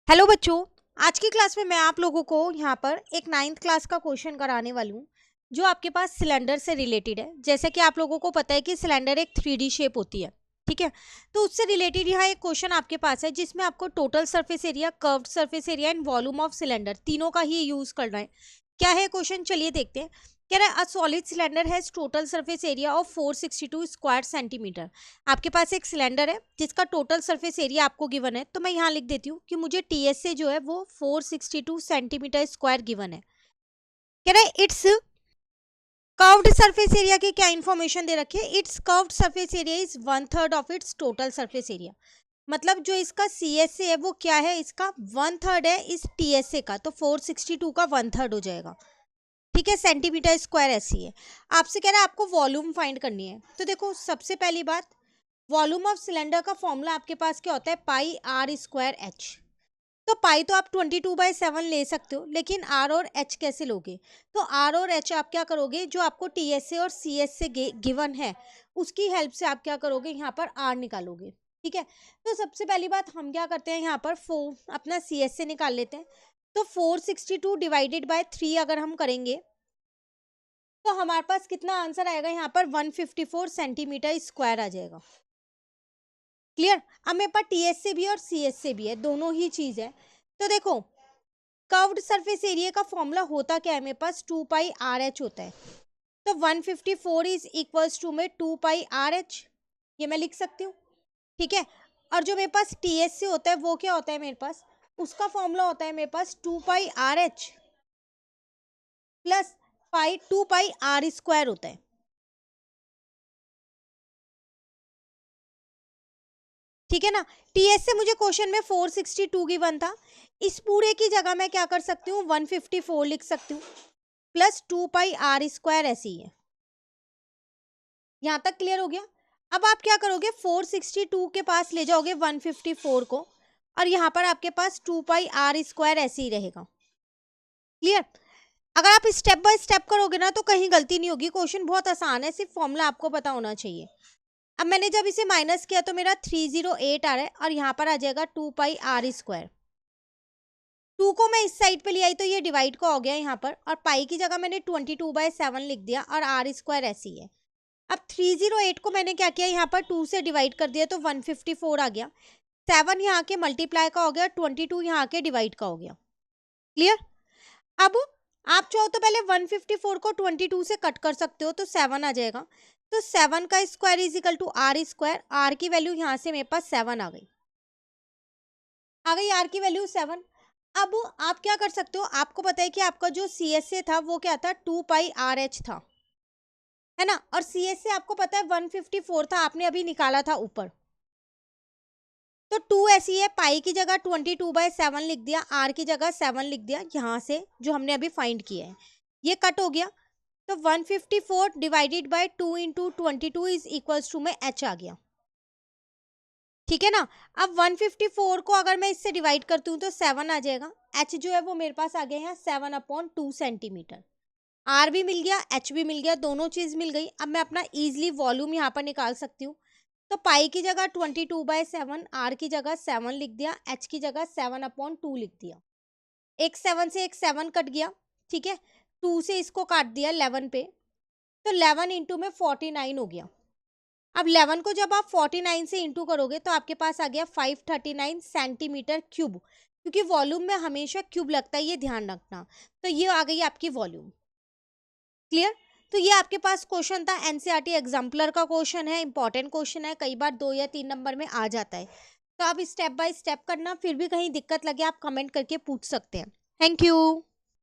Hello बच्चों। आज की क्लास में मैं आप लोगों को यहाँ पर एक 9th क्लास का क्वेश्चन कराने वाली हूँ जो आपके पास सिलेंडर से रिलेटेड है। जैसे कि आप लोगों को पता है कि सिलेंडर एक 3D शेप होती है, ठीक है। तो उससे रिलेटेड यहाँ एक क्वेश्चन आपके पास है जिसमें आपको total surface area, curved surface area and volume of cylinder तीनों का ही यूज करना है। क्या है क्वेश्चन, चलिए देखते हैं। कह रहा है a solid cylinder has total surface area of 462 square centimetre. आपके पास एक सिलेंडर है जिसका टोटल सरफेस एरिया आपको गिवन है, तो मैं यहाँ लिख देती हूँ कि मुझे टीएस से जो है वो 462 सेंटीमीटर स्क्वायर गिवन है। कह रहा है इट्स कर्व्ड सरफेस एरिया की क्या इन्फॉर्मेशन दे रखी है। It's curved surface area is 1/3 of its total surface area. मतलब जो इसका सी एस ए है वो क्या है, इसका 1/3 है इस टी एस ए का, तो 462 का 1/3 हो जाएगा, ठीक है। सेंटीमीटर स्क्वायर ऐसी है। आपसे कह रहा है आपको वॉल्यूम फाइंड करनी है। तो देखो सबसे पहली बात, वॉल्यूम ऑफ सिलेंडर का फॉर्मूला आपके पास क्या होता है, पाई आर स्क्वायर एच। तो पाई तो आप 22/7 ले सकते हो, लेकिन आर और एच कैसे लोगे। तो आर और एच आप क्या करोगे, जो आपको टी एस से और सी एस से गिवन है उसकी हेल्प से आप क्या करोगे, यहाँ पर आर निकालोगे, ठीक है। तो सबसे पहली बात हम क्या करते हैं, यहाँ पर अपना सी एस से निकाल लेते हैं। तो 462 डिवाइडेड बाय 3 अगर हम करेंगे तो हमारे पास कितना आंसर आएगा, यहाँ पर 154 सेंटीमीटर स्क्वायर आ जाएगा। क्लियर। अब मेरे पास टीएस से भी और सीएस से भी है, दोनों ही चीज है। तो देखो कर्व्ड सरफेस एरिया का फॉर्मूला होता क्या है, मेरे पास 2 पाई आर एच होता है। तो 154 इज इक्वल्स टू में 2 पाई आर एच, ये मैं लिख सकती हूँ, ठीक है। और जो मेरे पास टीएस से होता है वो क्या होता है मेरे पास, उसका फॉर्मूला होता है मेरे पास 2 pi R H plus 2 pi R square होता है, ठीक है ना। टीएस से मुझे क्वेश्चन में 462 गिवन था, इस पूरे की जगह मैं क्या कर सकती हूँ 154 लिख सकती हूँ प्लस 2 पाई आर स्क्वायर, ऐसे ही है। यहां तक क्लियर हो गया। अब आप क्या करोगे, 462 के पास ले जाओगे 154 को, और यहाँ पर आपके पास 2 पाई आर स्क्वायर ऐसे ही रहेगा। क्लियर। अगर आप स्टेप बाय स्टेप करोगे ना तो कहीं गलती नहीं होगी, क्वेश्चन बहुत आसान है, सिर्फ फॉर्मूला आपको पता होना चाहिए। अब मैंने जब इसे माइनस किया तो मेरा 308 आ रहा है, और यहाँ पर आ जाएगा 2 पाई आर स्क्वायर। 2 को मैं इस साइड पे ले आई तो ये डिवाइड का हो गया यहाँ पर, और पाई की जगह मैंने 22/7 लिख दिया, और आर स्क्वायर ऐसी है। अब 308 को मैंने क्या किया, यहाँ पर 2 से डिवाइड कर दिया तो 154 आ गया। 7 यहाँ के मल्टीप्लाई का हो गया, 22 यहाँ के डिवाइड का हो गया। क्लियर। अब आप चाहो तो पहले 154 को 22 से कट कर सकते हो, तो 7 आ जाएगा। तो 7 का square is equal to R square. R की वैल्यू यहाँ से मेरे पास 7 आ गई, आर की वैल्यू 7। अब आप क्या कर सकते हो, आपको पता है कि आपका जो सी एस ए था वो क्या था, 2 पाई आर एच था, है ना। और सी एस ए आपको पता है 154 था, आपने अभी निकाला था ऊपर। तो 2 ऐसी है, पाई की जगह 22/7 लिख दिया, आर की जगह 7 लिख दिया, यहाँ से जो हमने अभी फाइंड किया है ये कट हो गया। तो 154 divided by 2 into 22 is equals to में एच आ गया, ठीक है ना। अब 154 को अगर मैं इससे डिवाइड करती हूँ तो 7 आ जाएगा। एच जो है वो मेरे पास आ गया है 7/2 सेंटीमीटर। आर भी मिल गया, एच भी मिल गया, दोनों चीज मिल गई। अब मैं अपना इजीली वॉल्यूम यहाँ पर निकाल सकती हूँ। तो पाई की जगह 22/7, आर की जगह 7 लिख दिया, एच की जगह 7/2 लिख दिया। एक 7 से एक 7 कट गया, ठीक है। 2 से इसको काट दिया 11 पे, तो 11 इंटू में 49 हो गया। अब 11 को जब आप 49 से इंटू करोगे तो आपके पास आ गया 539 सेंटीमीटर क्यूब, क्योंकि वॉल्यूम में हमेशा क्यूब लगता है, ये ध्यान रखना। तो ये आ गई आपकी वॉल्यूम। क्लियर। तो ये आपके पास क्वेश्चन था, एनसीईआरटी एग्जाम्पलर का क्वेश्चन है, इंपॉर्टेंट क्वेश्चन है, कई बार 2 या 3 नंबर में आ जाता है। तो आप स्टेप बाय स्टेप करना, फिर भी कहीं दिक्कत लगे आप कमेंट करके पूछ सकते हैं। Thank you.